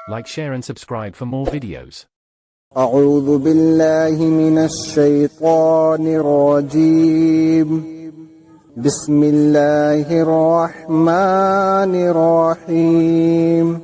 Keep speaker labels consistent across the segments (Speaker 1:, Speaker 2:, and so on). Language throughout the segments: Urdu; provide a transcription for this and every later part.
Speaker 1: Like, share and subscribe for more videos.
Speaker 2: أعوذ بالله من الشيطان الرجيم بسم الله الرحمن الرحيم.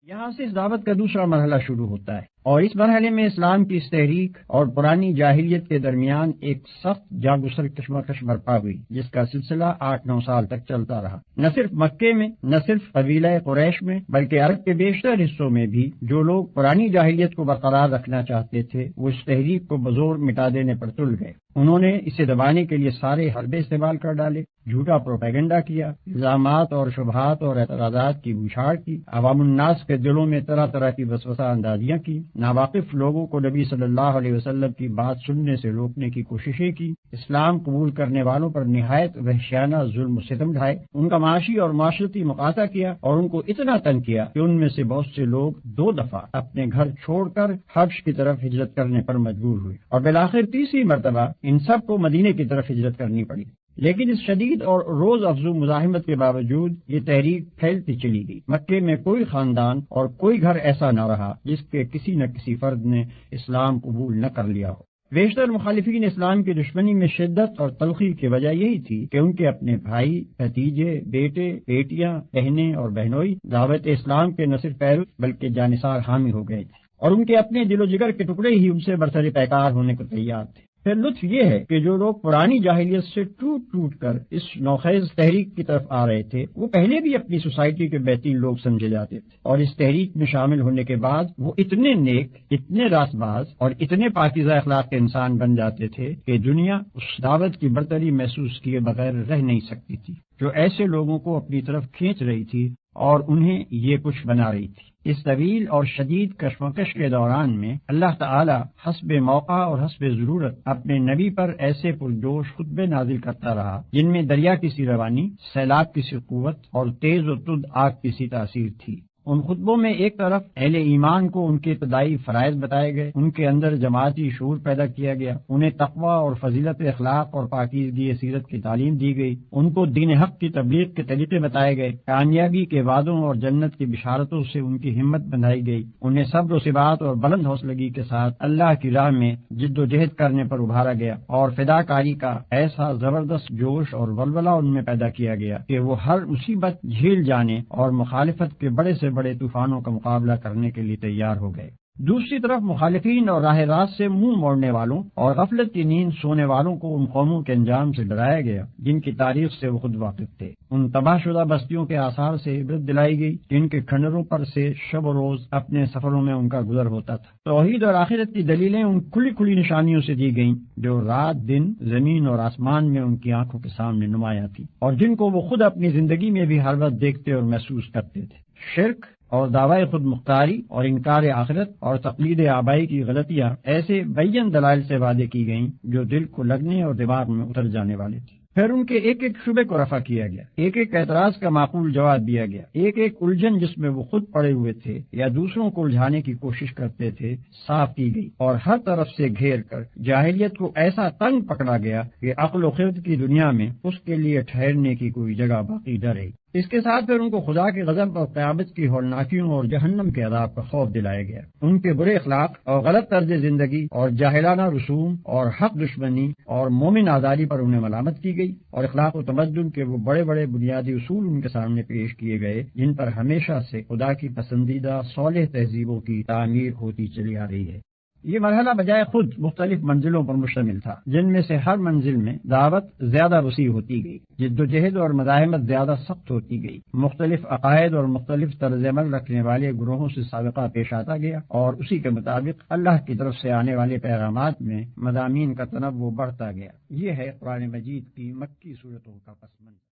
Speaker 3: یہاں سے اس دعوت کا دوسرا مرحلہ شروع ہوتا ہے، اور اس مرحلے میں اسلام کی اس تحریک اور پرانی جاہلیت کے درمیان ایک سخت جاگسر کشمکش برپا ہوئی، جس کا سلسلہ 8-9 سال تک چلتا رہا۔ نہ صرف مکے میں، نہ صرف قبیلہ قریش میں، بلکہ عرب کے بیشتر حصوں میں بھی جو لوگ پرانی جاہلیت کو برقرار رکھنا چاہتے تھے، وہ اس تحریک کو بزور مٹا دینے پر تل گئے۔ انہوں نے اسے دبانے کے لیے سارے حربے استعمال کر ڈالے، جھوٹا پروپیگنڈا کیا، الزامات اور شبہات اور اعتراضات کی بوچھاڑ کی، عوام الناس کے دلوں میں طرح طرح کی وسوسہ اندازیاں کی، ناواقف لوگوں کو نبی صلی اللہ علیہ وسلم کی بات سننے سے روکنے کی کوششیں کی، اسلام قبول کرنے والوں پر نہایت وحشیانہ ظلم و ستم ڈھائے، ان کا معاشی اور معاشرتی مقاطع کیا، اور ان کو اتنا تنگ کیا کہ ان میں سے بہت سے لوگ 2 دفعہ اپنے گھر چھوڑ کر حبش کی طرف ہجرت کرنے پر مجبور ہوئے، اور بالآخر تیسری مرتبہ ان سب کو مدینے کی طرف ہجرت کرنی پڑی۔ لیکن اس شدید اور روز افزوں مزاحمت کے باوجود یہ تحریک پھیلتی چلی گئی۔ مکے میں کوئی خاندان اور کوئی گھر ایسا نہ رہا جس کے کسی نہ کسی فرد نے اسلام قبول نہ کر لیا ہو۔ بیشتر مخالفین اسلام کی دشمنی میں شدت اور تلخی کی وجہ یہی تھی کہ ان کے اپنے بھائی، بھتیجے، بیٹے، بیٹیاں، بہنیں اور بہنوئی دعوت اسلام کے نہ صرف پیرو بلکہ جانثار حامی ہو گئے تھے، اور ان کے اپنے دل و جگر کے ٹکڑے ہی ان سے برسر پیکار ہونے کو تیار تھے۔ پھر لطف یہ ہے کہ جو لوگ پرانی جاہلیت سے ٹوٹ ٹوٹ کر اس نوخیز تحریک کی طرف آ رہے تھے، وہ پہلے بھی اپنی سوسائٹی کے بہترین لوگ سمجھے جاتے تھے، اور اس تحریک میں شامل ہونے کے بعد وہ اتنے نیک، اتنے راست باز اور اتنے پاکیزہ اخلاق کے انسان بن جاتے تھے کہ دنیا اس دعوت کی برتری محسوس کیے بغیر رہ نہیں سکتی تھی جو ایسے لوگوں کو اپنی طرف کھینچ رہی تھی اور انہیں یہ کچھ بنا رہی تھی۔ اس طویل اور شدید کشمکش کے دوران میں اللہ تعالی حسب موقع اور حسب ضرورت اپنے نبی پر ایسے پرجوش خطبے نازل کرتا رہا جن میں دریا کی سی روانی، سیلاب کی سی قوت اور تیز و تند آگ کی سی تاثیر تھی۔ ان خطبوں میں ایک طرف اہل ایمان کو ان کے ابتدائی فرائض بتائے گئے، ان کے اندر جماعتی شعور پیدا کیا گیا، انہیں تقوی اور فضیلت اخلاق اور پاکیزگی سیرت کی تعلیم دی گئی، ان کو دین حق کی تبلیغ کے طریقے بتائے گئے، کامیابی کے وعدوں اور جنت کی بشارتوں سے ان کی ہمت بندھائی گئی، انہیں صبر و ثبات اور بلند حوصلگی کے ساتھ اللہ کی راہ میں جد و جہد کرنے پر ابھارا گیا، اور فداکاری کا ایسا زبردست جوش اور ولولہ ان میں پیدا کیا گیا کہ وہ ہر مصیبت جھیل جانے اور مخالفت کے بڑے سے بڑے طوفانوں کا مقابلہ کرنے کے لیے تیار ہو گئے۔ دوسری طرف مخالفین اور راہ راست سے منہ موڑنے والوں اور غفلت کی نیند سونے والوں کو ان قوموں کے انجام سے ڈرایا گیا جن کی تاریخ سے وہ خود واقف تھے، ان تباہ شدہ بستیوں کے آثار سے عبرت دلائی گئی جن کے کھنڈروں پر سے شب و روز اپنے سفروں میں ان کا گزر ہوتا تھا۔ توحید اور آخرت کی دلیلیں ان کھلی کھلی نشانیوں سے دی گئیں جو رات دن زمین اور آسمان میں ان کی آنکھوں کے سامنے نمایاں تھی، اور جن کو وہ خود اپنی زندگی میں بھی ہر وقت دیکھتے اور محسوس کرتے تھے۔ شرک اور دعوی خود مختاری اور انکار آخرت اور تقلید آبائی کی غلطیاں ایسے بین دلائل سے وعدے کی گئیں جو دل کو لگنے اور دماغ میں اتر جانے والے تھے۔ پھر ان کے ایک ایک شبے کو رفع کیا گیا، ایک ایک اعتراض کا معقول جواب دیا گیا، ایک ایک الجھن جس میں وہ خود پڑے ہوئے تھے یا دوسروں کو الجھانے کی کوشش کرتے تھے صاف کی گئی، اور ہر طرف سے گھیر کر جاہلیت کو ایسا تنگ پکڑا گیا کہ عقل و خرد کی دنیا میں اس کے لیے ٹھہرنے کی کوئی جگہ باقی نہ رہی۔ اس کے ساتھ پھر ان کو خدا کے غضب اور قیامت کی ہولناکیوں اور جہنم کے عذاب کا خوف دلایا گیا۔ ان کے برے اخلاق اور غلط طرز زندگی اور جاہلانہ رسوم اور حق دشمنی اور مومن آزادی پر انہیں ملامت کی گئی، اور اخلاق و تمدن کے وہ بڑے بڑے بنیادی اصول ان کے سامنے پیش کیے گئے جن پر ہمیشہ سے خدا کی پسندیدہ صالح تہذیبوں کی تعمیر ہوتی چلی آ رہی ہے۔ یہ مرحلہ بجائے خود مختلف منزلوں پر مشتمل تھا، جن میں سے ہر منزل میں دعوت زیادہ وسیع ہوتی گئی، جد و جہد اور مزاحمت زیادہ سخت ہوتی گئی، مختلف عقائد اور مختلف طرز عمل رکھنے والے گروہوں سے سابقہ پیش آتا گیا، اور اسی کے مطابق اللہ کی طرف سے آنے والے پیغامات میں مضامین کا تنوع بڑھتا گیا۔ یہ ہے قرآن مجید کی مکی صورتوں کا پس منظر۔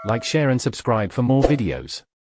Speaker 1: Like, share and subscribe for more videos.